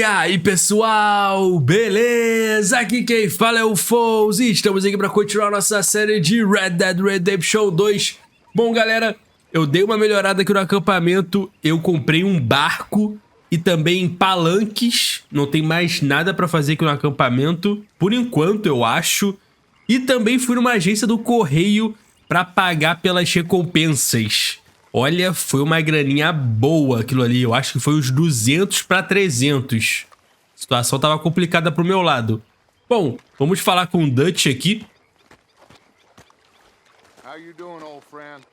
E aí pessoal, beleza? Aqui quem fala é o Fouz e estamos aqui para continuar nossa série de Red Dead Redemption 2. Bom galera, eu dei uma melhorada aqui no acampamento, eu comprei um barco e também palanques, não tem mais nada para fazer aqui no acampamento, por enquanto eu acho. E também fui numa agência do correio para pagar pelas recompensas. Olha, foi uma graninha boa aquilo ali. Eu acho que foi uns 200 para 300. A situação tava complicada pro meu lado. Bom, vamos falar com o Dutch aqui. How you doing, old friend?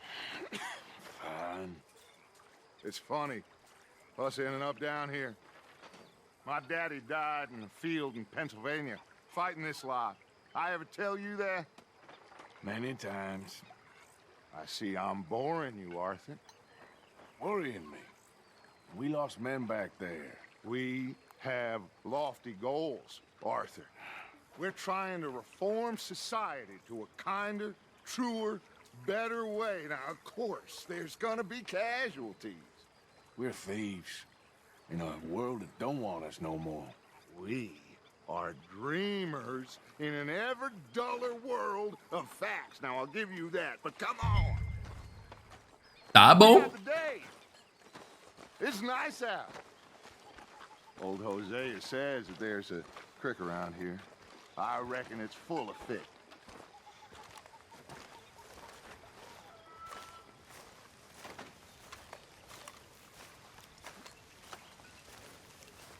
Fine. It's funny, us ending up down here. My daddy died in a field in Pennsylvania, fighting this lot. I ever tell you that? Many times. I see I'm boring you, Arthur. Worrying me. We lost men back there. We have lofty goals, Arthur. We're trying to reform society to a kinder, truer, better way. Now, of course, there's gonna be casualties. We're thieves in a world that don't want us no more. We are dreamers in an ever duller world of facts. Now, I'll give you that, but come on. Tá bom. It's nice out. Old Hosea says that there's a creek around here. I reckon it's full of fish.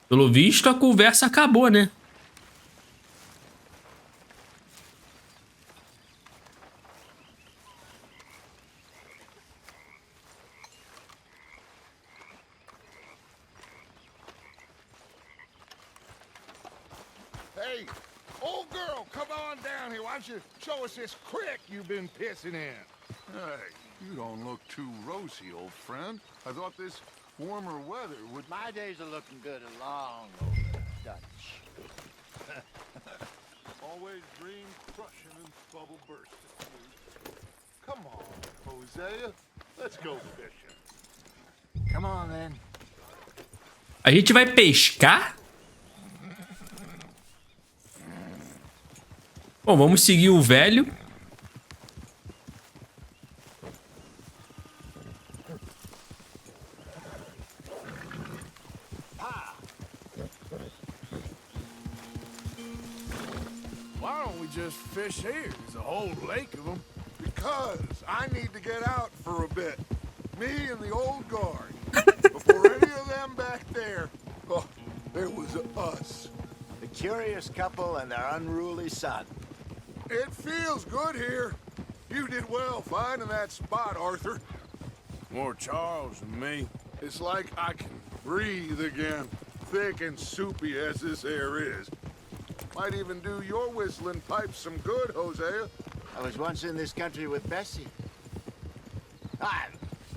Pelo visto, a conversa acabou, né? Hey, old girl, come on down here. Why don't you show us this creek you've been pissing in? Hey, you don't look too rosy, old friend. I thought this warmer weather would... My days are looking good along over Dutch. Always dream crushing and bubble bursting. Come on, Hosea. Let's go fishing. Come on, then. A gente vai pescar? Bom, vamos seguir o velho. Why don't we just fish here? There's a whole lake of them. Because I need to get out for a bit. Me and the old guard. Before any of them back there, oh, there was us. The curious couple and their unruly son. It feels good here. You did well finding that spot, Arthur. More Charles than me. It's like I can breathe again, thick and soupy as this air is. Might even do your whistling pipes some good, Hosea. I was once in this country with Bessie. Ah,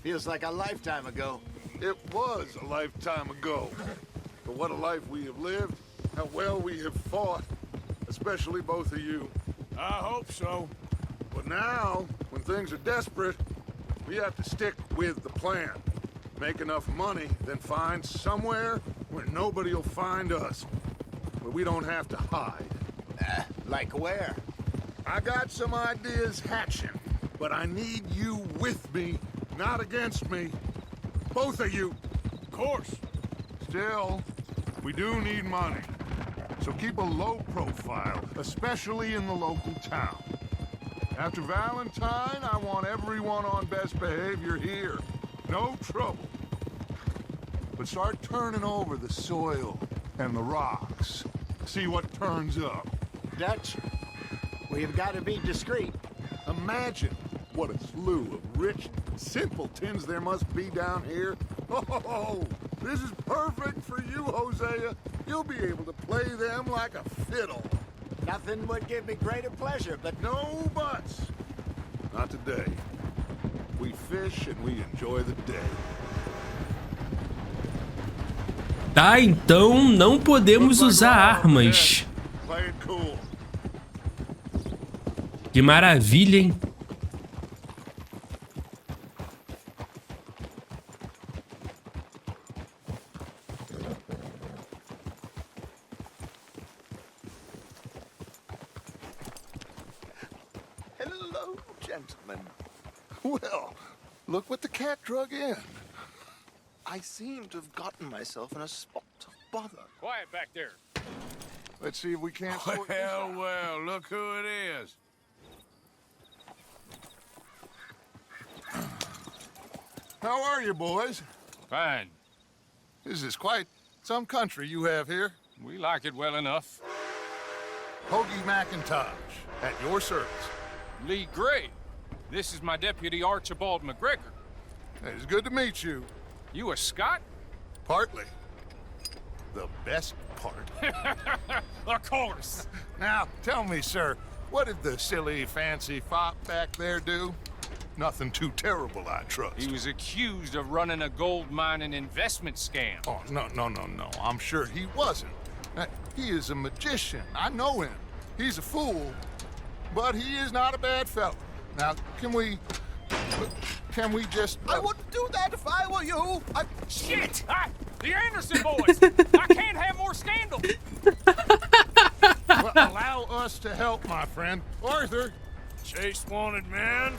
feels like a lifetime ago. It was a lifetime ago. But what a life we have lived. How well we have fought. Especially both of you. I hope so. But now, when things are desperate, we have to stick with the plan. Make enough money, then find somewhere where nobody will find us. Where we don't have to hide. Like where? I got some ideas hatching, but I need you with me, not against me. Both of you. Of course. Still, we do need money. So keep a low profile, especially in the local town. After Valentine, I want everyone on best behavior here. No trouble. But start turning over the soil and the rocks. See what turns up. Dutch, we've got to be discreet. Imagine what a slew of rich simpletons there must be down here. Oh, this is perfect for you, Hosea. You'll be able to play them like a fiddle. Nothing would give me greater pleasure, but No buts. Not today. We fish and we enjoy the day. Tá, então não podemos usar armas. Play it cool. Que maravilha, hein? gentlemen. Well, look what the cat drug in. I seem to have gotten myself in a spot of bother. Quiet back there. Let's see if we can't sort this Well, out. well, look who it is. How are you, boys? Fine. This is quite some country you have here. We like it well enough. Hoagie McIntosh, at your service. Lee Gray. This is my deputy Archibald McGregor. It's good to meet you. You a Scot? Partly. The best part. Of course. Now, tell me, sir, what did the silly, fancy fop back there do? Nothing too terrible, I trust. He was accused of running a gold mining investment scam. Oh, no. I'm sure he wasn't. He is a magician. I know him. He's a fool, but he is not a bad fellow. Now, can we just... I wouldn't do that if I were you. Shit! The Anderson boys! I can't have more scandal! Well, allow us to help, my friend. Arthur, Chase wanted, man.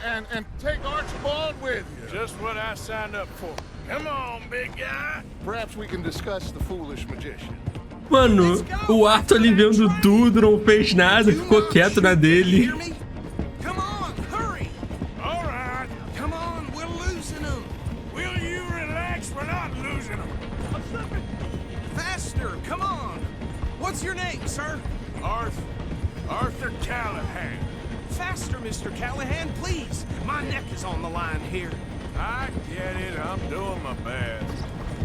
and take Archibald with you. Just what I signed up for. Come on, big guy. Perhaps we can discuss the foolish magician. Mano, o Arthur ali vendo tudo, não fez nada, ficou quieto na dele. Come on, hurry! All right. Come on, we're losing them. Will you relax? We're not losing them. Faster, come on. What's your name, sir? Arthur Callahan. Faster, Mr. Callahan, please. My neck is on the line here. I get it. I'm doing my best.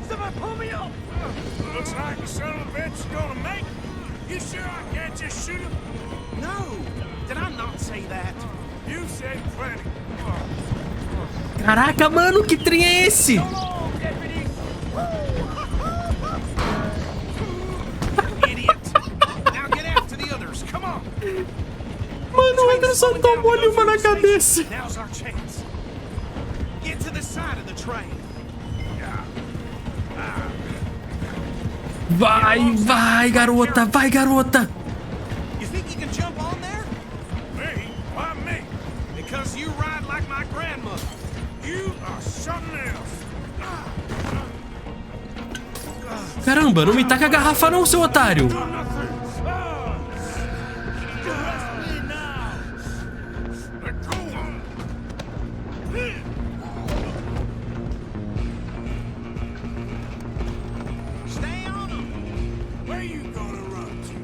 Somebody pull me up. Looks like the son of a bitch is gonna make it. You sure I can't just shoot him? No, did I not say that? You said plenty. Caraca, mano, que trem é esse? Idiot. Now get after the others, come on. Mano, o Anderson tomou-lhe uma na cabeça. Now's our chance. Get to the side of the train. Vai, garota, vai, garota. You think you can jump on there? Me? Why me? Because you ride like my grandmother. You are something else. Caramba, não me taca a garrafa não, seu otário. Stay on them. Where you gonna run to?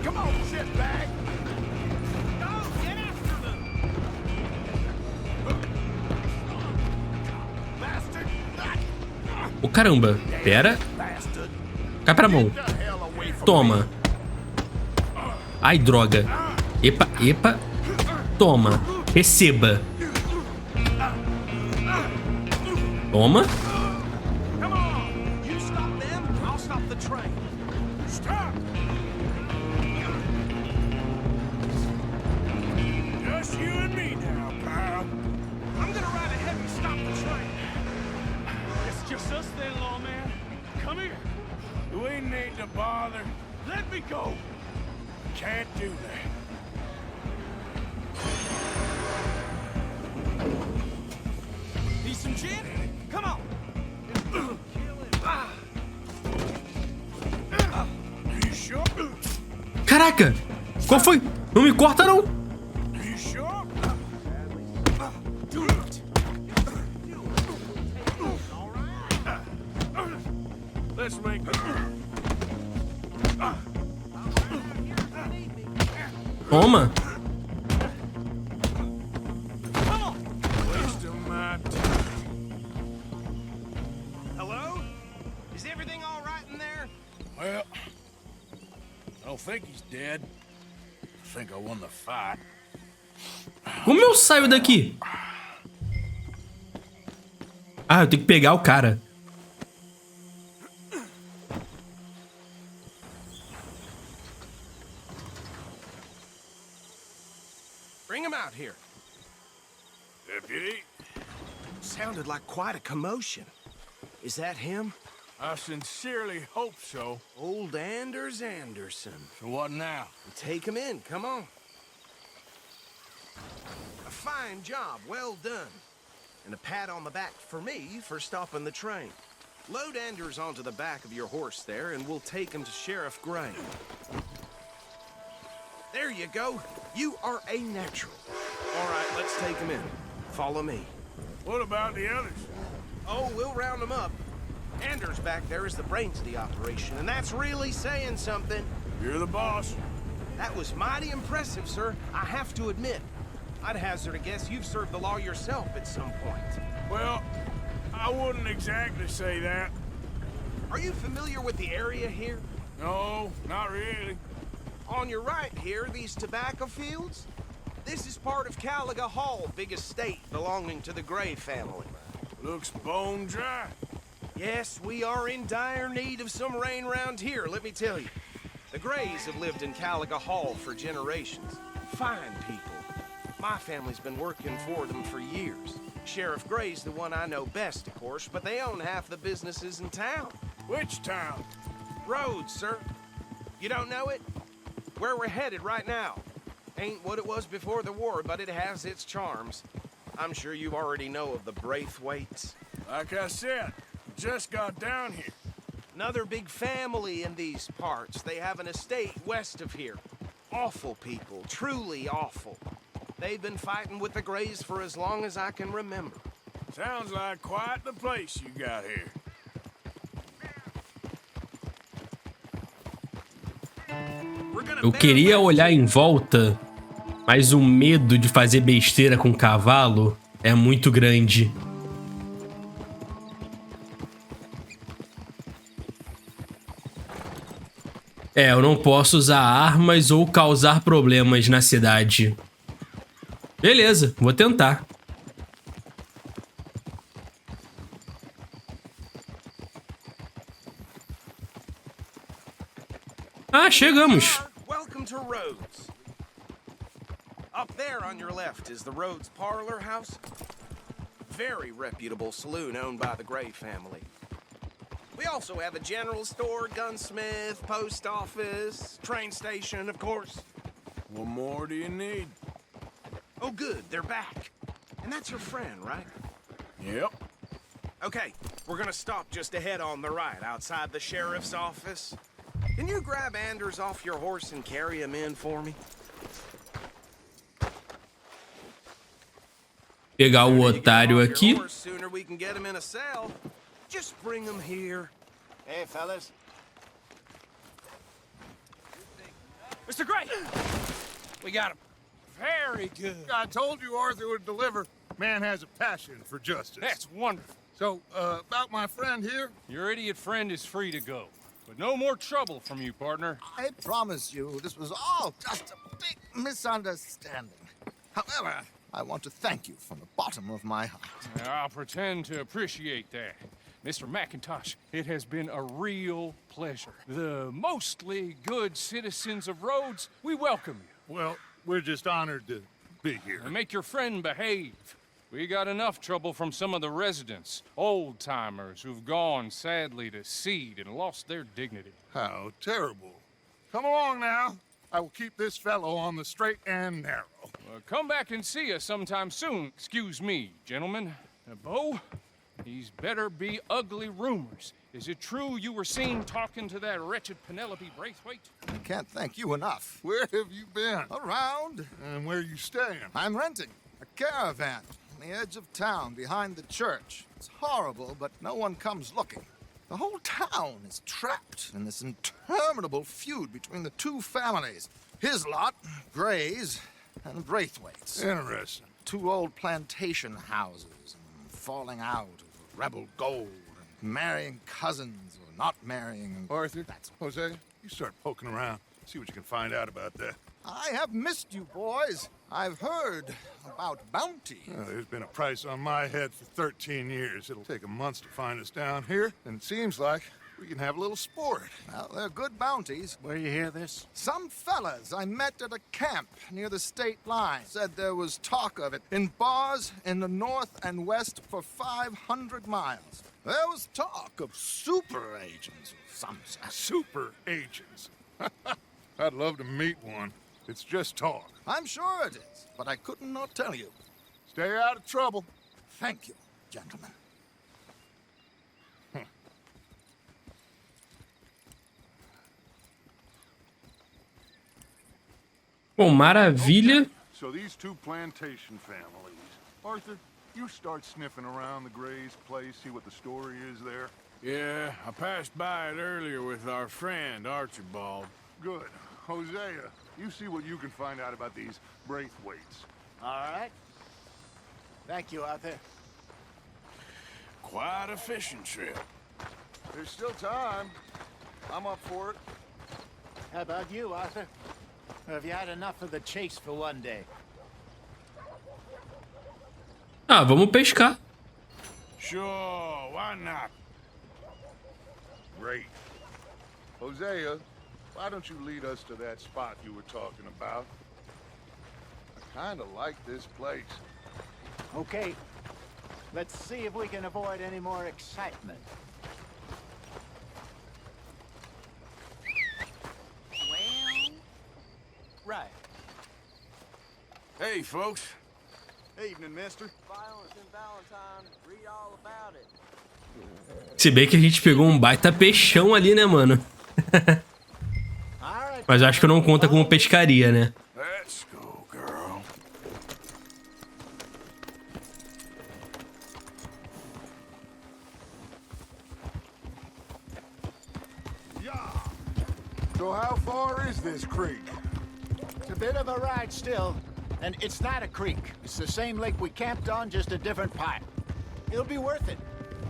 Come on, shitbag. Go, get after them. Bastard. Ô, caramba, pera. Bastard. Cai pra mão. Get the hell away from Toma. Ai, droga. Epa. Toma. Receba. Toma. Come on. You stop them, I'll stop the train. Stop! Just you and me now, pal. I'm gonna ride ahead and stop the train. It's just us then, lawman. Come here. We need to bother. Let me go. Can't do that. Need some gin? Come on. You sure? Caraca, qual foi? Não me corta não. You sure? Do it. Let's make it. Toma. Come on. Waste of my time. Hello? Is everything all right in there? Well, I don't think he's dead. I think I won the fight. Como eu saio daqui? Ah, eu tenho que pegar o cara. Bring him out here. Deputy, Sounded like quite a commotion. Is that him? I sincerely hope so. Old Anders Anderson. So what now? Take him in, come on. A fine job, well done. And a pat on the back for me for stopping the train. Load Anders onto the back of your horse there, and we'll take him to Sheriff Gray. There you go. You are a natural. All right, let's take him in. Follow me. What about the others? Oh, we'll round them up. Anders back there is the brains of the operation, and that's really saying something. You're the boss. That was mighty impressive, sir. I have to admit. I'd hazard a guess you've served the law yourself at some point. Well, I wouldn't exactly say that. Are you familiar with the area here? No, not really. On your right here, these tobacco fields? This is part of Caliga Hall, big estate belonging to the Gray family. Looks bone dry. Yes, we are in dire need of some rain round here, let me tell you. The Grays have lived in Caliga Hall for generations. Fine people. My family's been working for them for years. Sheriff Gray's the one I know best, of course, but they own half the businesses in town. Which town? Rhodes, sir. You don't know it? Where we're headed right now. Ain't what it was before the war, but it has its charms. I'm sure you already know of the Braithwaites. Like I said, just got down here. Another big family in these parts. They have an estate west of here. Awful people, truly awful. They've been fighting with the Grays for as long as I can remember. Sounds like quite the place you got here. Eu queria olhar em volta, mas o medo de fazer besteira com o cavalo é muito grande. É, eu não posso usar armas ou causar problemas na cidade. Beleza, vou tentar. Ah, chegamos. Welcome to Rhodes. Up there on your left is the Rhodes Parlor House. Very reputable saloon owned by the Gray family. We also have a general store, gunsmith, post office, train station, of course. What more do you need? Oh, good, they're back. And that's your friend, right? Yep. Okay, we're gonna stop just ahead on the right, outside the sheriff's office. Can you grab Anders off your horse and carry him in for me? Pegar o otário aqui. Sooner we can get him in a cell. Just bring him here. Hey, fellas. Mr. Gray! We got him. Very good. I told you Arthur would deliver. Man has a passion for justice. That's wonderful. So, about my friend here? Your idiot friend is free to go. But no more trouble from you, partner. I promise you, this was all just a big misunderstanding. However, I want to thank you from the bottom of my heart. I'll pretend to appreciate that. Mr. McIntosh, it has been a real pleasure. The mostly good citizens of Rhodes, we welcome you. Well, we're just honored to be here. And make your friend behave. We got enough trouble from some of the residents, old-timers who've gone, sadly, to seed and lost their dignity. How terrible. Come along now. I will keep this fellow on the straight and narrow. Come back and see us sometime soon. Excuse me, gentlemen. Bo, these better be ugly rumors. Is it true you were seen talking to that wretched Penelope Braithwaite? I can't thank you enough. Where have you been? Around. And where are you staying? I'm renting a caravan on the edge of town behind the church. It's horrible, but no one comes looking. The whole town is trapped in this interminable feud between the two families. His lot, Gray's, and Braithwaite's. Interesting. Two old plantation houses, and falling out over rebel gold, and marrying cousins or not marrying. Arthur, Jose, you start poking around. See what you can find out about that. I have missed you, boys. I've heard about bounty. There's been a price on my head for 13 years. It'll take a month to find us down here, and it seems like We can have a little sport. Well, they're good bounties. Where you hear this? Some fellas I met at a camp near the state line said there was talk of it in bars in the north and west for 500 miles. There was talk of super agents of some sort. Super agents. I'd love to meet one. It's just talk. I'm sure it is, but I couldn't not tell you. Stay out of trouble. Thank you, gentlemen. Bom, maravilha. So these two plantation families. Arthur, you start sniffing around the Gray's place, see what the story is there. Yeah, I passed by it earlier with our friend, Archibald. Good. Hosea, you see what you can find out about these Braithwaites. All right. Thank you, Arthur. Quite a fishing trip. There's still time. I'm up for it. How about you, Arthur? Or have you had enough of the chase for one day? Ah, vamos pescar. Sure, why not? Great. Hosea, why don't you lead us to that spot you were talking about? I kind of like this place. Okay. Let's see if we can avoid any more excitement. Well, right. Hey, folks. Evening, mister. Violence in Valentine, read all about it. Se bem que a gente pegou um baita peixão ali, né, mano? All right. Mas eu acho que não conta como pescaria, né? Let's go, girl. So how far is this creek? It's a bit of a ride still. And it's not a creek. It's the same lake we camped on, just a different pipe. It'll be worth it.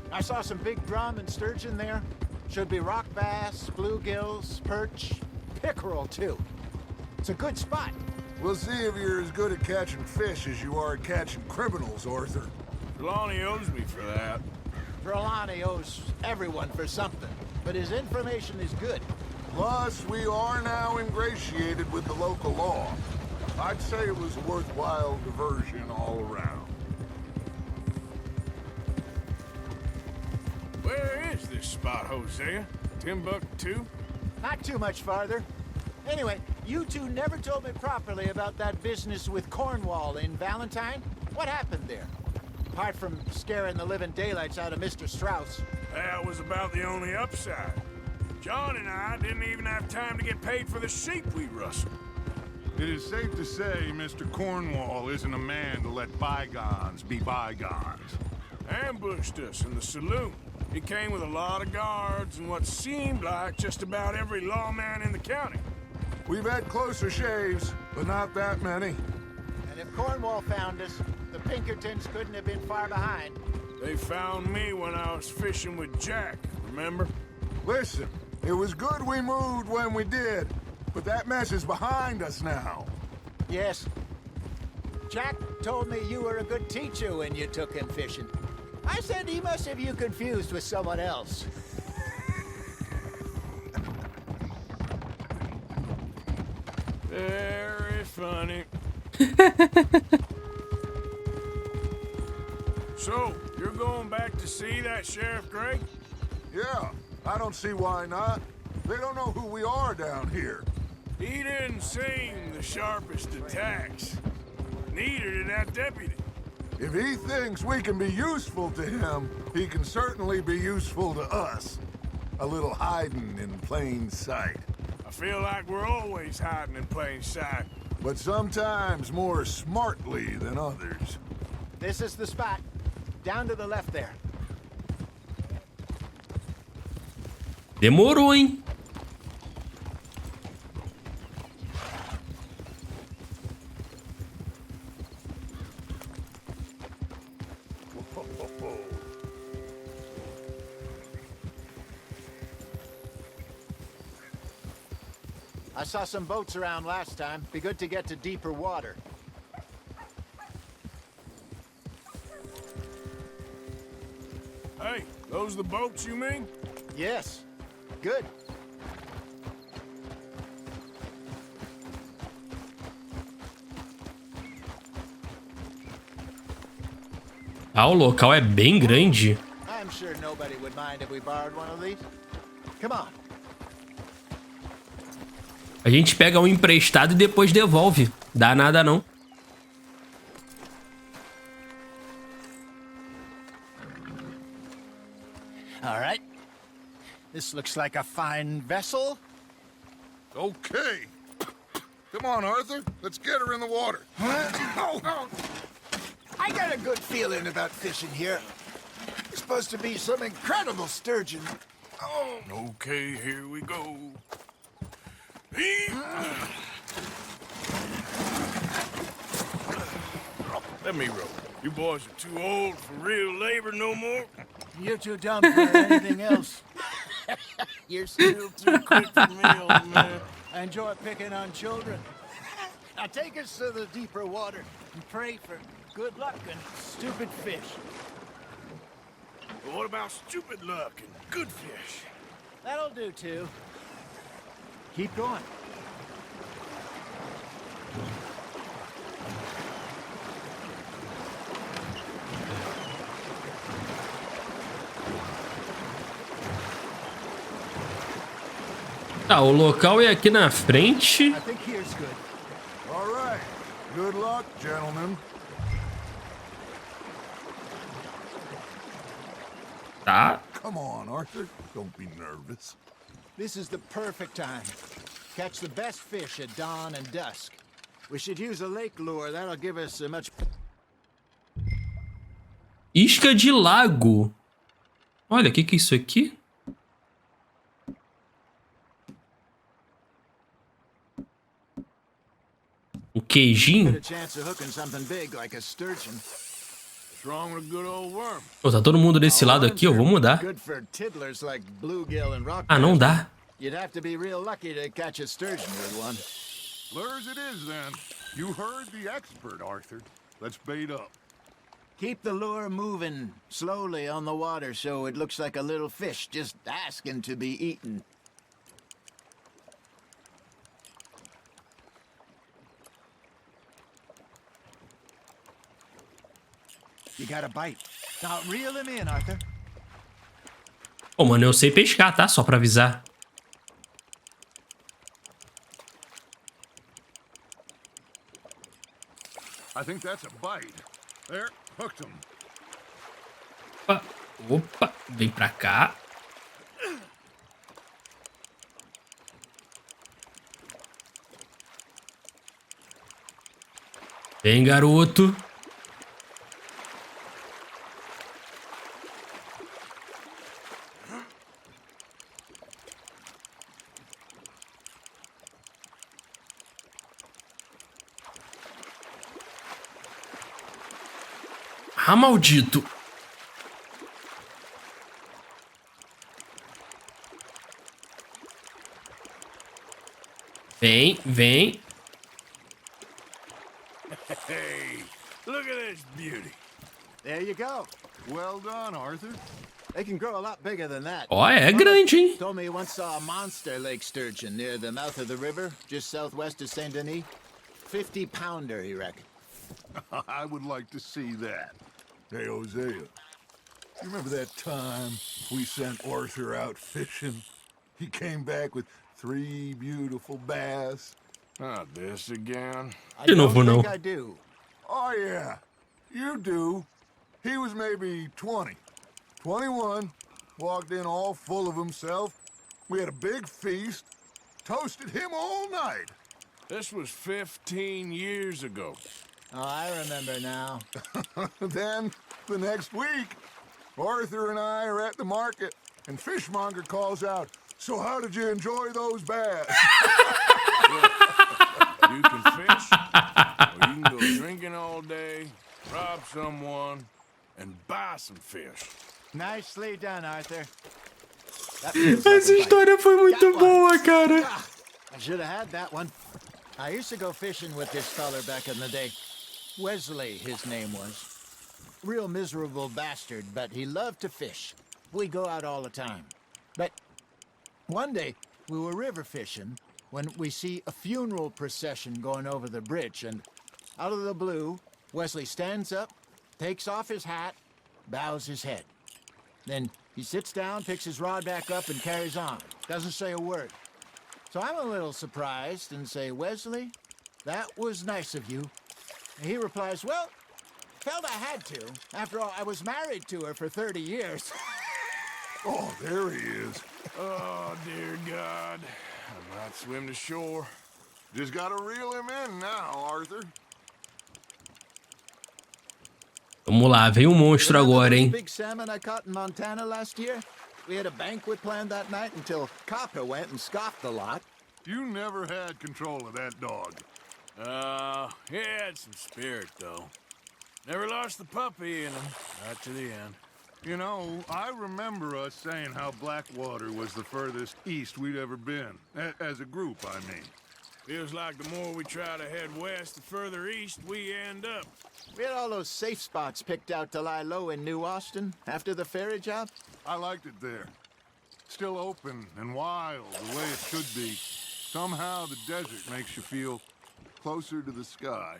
I saw some big drum and sturgeon there. Should be rock bass, bluegills, perch, pickerel too. It's a good spot. We'll see if you're as good at catching fish as you are at catching criminals, Arthur. Trelawney owes me for that. Trelawney owes everyone for something, but his information is good. Plus, we are now ingratiated with the local law. I'd say it was a worthwhile diversion all around. Where is this spot, Hosea? Timbuktu? Not too much farther. Anyway, you two never told me properly about that business with Cornwall in Valentine. What happened there? Apart from scaring the living daylights out of Mr. Strauss. That was about the only upside. John and I didn't even have time to get paid for the sheep we rustled. It is safe to say Mr. Cornwall isn't a man to let bygones be bygones. Ambushed us in the saloon. He came with a lot of guards and what seemed like just about every lawman in the county. We've had closer shaves, but not that many. And if Cornwall found us, the Pinkertons couldn't have been far behind. They found me when I was fishing with Jack, remember? Listen, it was good we moved when we did, but that mess is behind us now. Yes. Jack told me you were a good teacher when you took him fishing. I said he must have you confused with someone else. Very funny. So, you're going back to see that Sheriff Gray? Yeah, I don't see why not. They don't know who we are down here. He didn't seem the sharpest attacks. Neither did that deputy. If he thinks we can be useful to him, he can certainly be useful to us. A little hiding in plain sight. I feel like we're always hiding in plain sight. But sometimes more smartly than others. This is the spot. Down to the left there. Demorou, hein? I saw some boats around last time. Be good to get to deeper water. Hey, those the boats you mean? Yes. good. Ah, o local é bem grande. I'm sure nobody would mind if we borrowed one of these. Come on. A gente pega um emprestado e depois devolve. Dá nada não. All right. This looks like a fine vessel. Okay. Come on, Arthur. Let's get her in the water. I got a good feeling about fishing here. It's supposed to be some incredible sturgeon. Oh, Okay, here we go. Let me row. You boys are too old for real labor no more. you're too dumb for anything else. You're still too quick for me, old man. I enjoy picking on children. Now take us to the deeper water and pray for good luck and stupid fish. But what about stupid luck and good fish? That'll do too. Keep going. Tá, o local é aqui na frente. I think here's good. All right. Good luck, gentlemen. Tá. Come on, Arthur. Don't be nervous. This is the perfect time. Catch the best fish at dawn and dusk. We should use a lake lure. That'll give us a much... Isca de lago. Olha, o que é isso aqui? Um queijinho? a chance of hooking something big like a sturgeon. What's wrong with a good old worm? Pô, tá todo mundo desse lado aqui, eu vou mudar. Good for tiddlers like bluegill and rock. Ah, não dá. You'd have to be real lucky to catch a sturgeon with one. Lures it is, then. You heard the expert, Arthur. Let's bait up. Keep the lure moving slowly on the water so it looks like a little fish just asking to be eaten. You got a bite. Now reel him in, Arthur. Pô, mano, eu sei pescar, tá? Só pra avisar. I think that's a bite. There, hooked him. Opa, opa, vem pra cá. Vem, garoto. Ah, maldito. Vem, vem. Hey, look at this beauty. There you go. Well done, Arthur. They can grow a lot bigger than that. Ó, é grande, hein? Told me he once saw a monster lake sturgeon near the mouth of the river, just southwest of Saint Denis. 50-pounder, he reckoned. I would like to see that. Hey, Hosea, you remember that time we sent Arthur out fishing? He came back with 3 beautiful bass. Not this again. De novo, não. I do. Oh, yeah, you do. He was maybe 20, 21, walked in all full of himself. We had a big feast, toasted him all night. This was 15 years ago. Oh, I remember now. Then, the next week, Arthur and I are at the market, and Fishmonger calls out, "So how did you enjoy those bass?" You can fish, or you can go drinking all day, rob someone, and buy some fish. Nicely done, Arthur. That feels like Essa a bite. história foi muito Got one. boa, cara. Ah, I should have had that one. I used to go fishing with this feller back in the day. Wesley, his name was. Real miserable bastard, but he loved to fish. We go out all the time. But One day, we were river fishing when we see a funeral procession going over the bridge, and out of the blue, Wesley stands up, takes off his hat, bows his head. Then he sits down, picks his rod back up, and carries on. Doesn't say a word. So I'm a little surprised and say, Wesley, that was nice of you. And he replies, well, felt I had to. After all, I was married to her for 30 years. Oh, there he is. Oh, dear God. I might swim to shore. Just gotta reel him in now, Arthur. Vamos lá, vem monstro agora, hein? Big salmon I caught in Montana last year? We had a banquet planned that night until Copper went and scoffed the lot. You never had control of that dog. He had some spirit, though. Never lost the puppy in him, right to the end. You know, I remember us saying how Blackwater was the furthest east we'd ever been. As a group, I mean. Feels like the more we try to head west, the further east we end up. We had all those safe spots picked out to lie low in New Austin after the ferry job. I liked it there. Still open and wild, the way it should be. Somehow the desert makes you feel closer to the sky.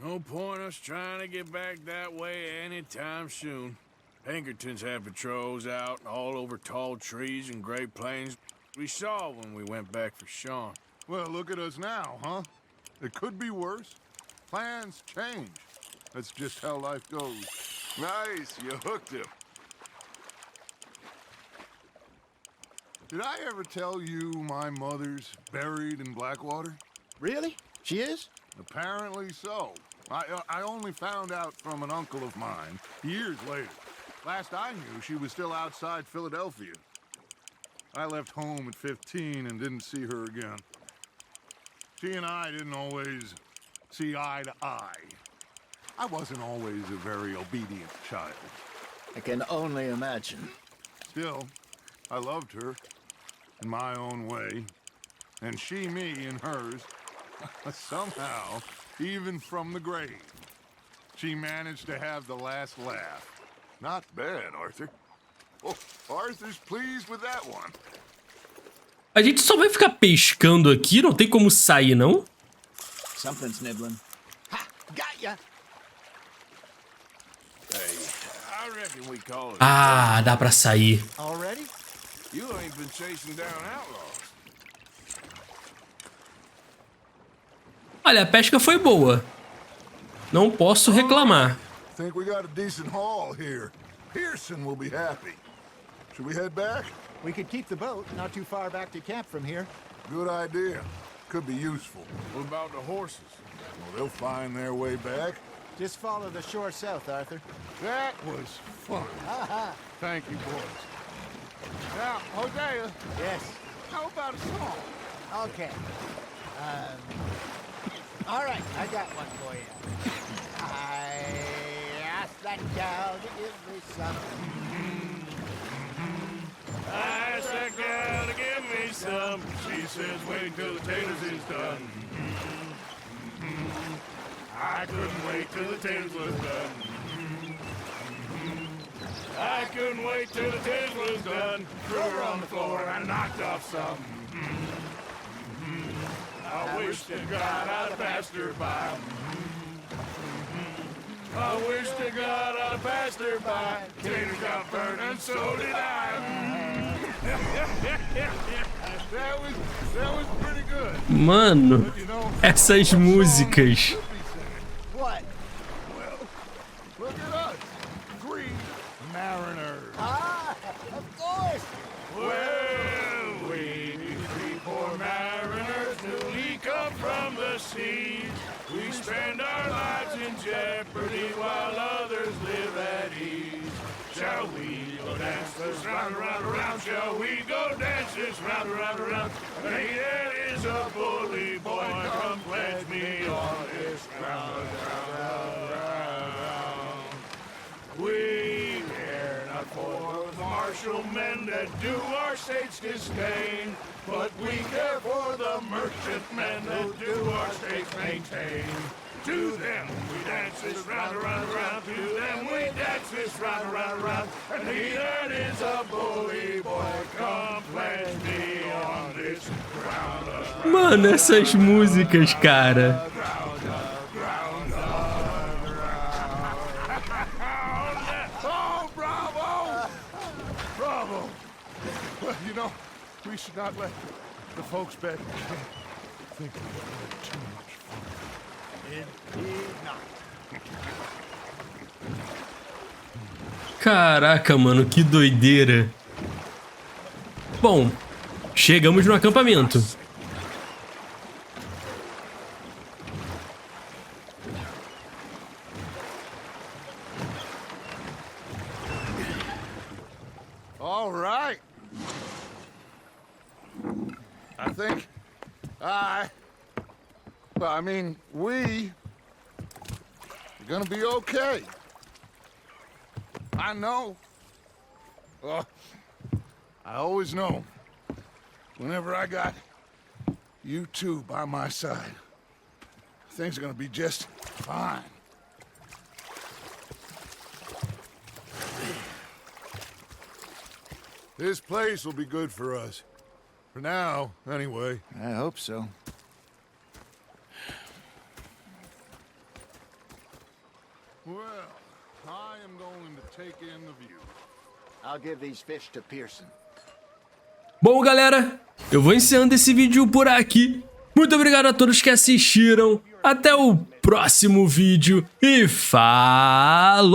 No point us trying to get back that way anytime soon. Pinkertons had patrols out all over tall trees and Great Plains. We saw when we went back for Sean. Well, look at us now, huh? It could be worse. Plans change. That's just how life goes. Nice, you hooked him. Did I ever tell you my mother's buried in Blackwater? Really? She is? Apparently so. I only found out from an uncle of mine years later. Last I knew, she was still outside Philadelphia. I left home at 15 and didn't see her again. She and I didn't always see eye to eye. I wasn't always a very obedient child. I can only imagine. Still, I loved her in my own way, and she me in hers. Somehow, even from the grave, she managed to have the last laugh. Not bad, Arthur. Oh, Arthur's pleased with that one. A gente só vai ficar pescando aqui, não tem como sair, não? Something's nibbling. Ha! Got ya! Hey, I reckon we call it. Ah, dá pra sair. Already? You ain't been chasing down outlaws. Olha, a pesca foi boa. Não posso reclamar. Think we got a decent haul here. Pearson will be happy. Should we head back? We could keep the boat not too far back to camp from here. Good idea. Could be useful. What about the horses? Well, they'll find their way back. Just follow the shore south, Arthur. That was fun. Thank you, boys. Now, Hosea, Yes. how about a song? Okay. All right, I got one for you. I asked that gal to give me something. I asked that gal to give me some. She says, wait till the taters is done. I couldn't wait till the taters was done. I couldn't wait till the taters was done. Threw her on the floor and I knocked off some. I wish to God I'd have passed her by. I wish to God I'd have passed her by. Taters got burned and so did I. That was pretty good. Mano, But, you know, essas músicas. What? well, look at us. 3 mariners. Ah, of course. Well, we 3 poor mariners newly come from the seas. We spend our lives in jeopardy while others live at ease. Shall we go dance this round, around, around? Shall we go dance this round, around, around? Hey, that is a bully boy. Come pledge me on this round, round, round, round. We care not for the martial men that do our state's disdain, but we care for the merchant men that do our state's maintain. To them we dance this round, around, around. To them we dance this round, around, around. And he that is a bully boy, come pledge me Mano, essas músicas, cara. Oh, bravo! Bravo! Well, you know, we should not let the folks back think we're having too much fun. Indeed not. Caraca, mano, que doideira. Bom, chegamos no acampamento. All right. I think we are gonna be okay. I know. Oh, I always know. Whenever I got you two by my side, things are gonna be just fine. This place will be good for us. For now, anyway. I hope so. Well, I am going to take in the view. I'll give these fish to Pearson. Bom, galera, eu vou encerrando esse vídeo por aqui. Muito obrigado a todos que assistiram. Até o próximo vídeo e falou!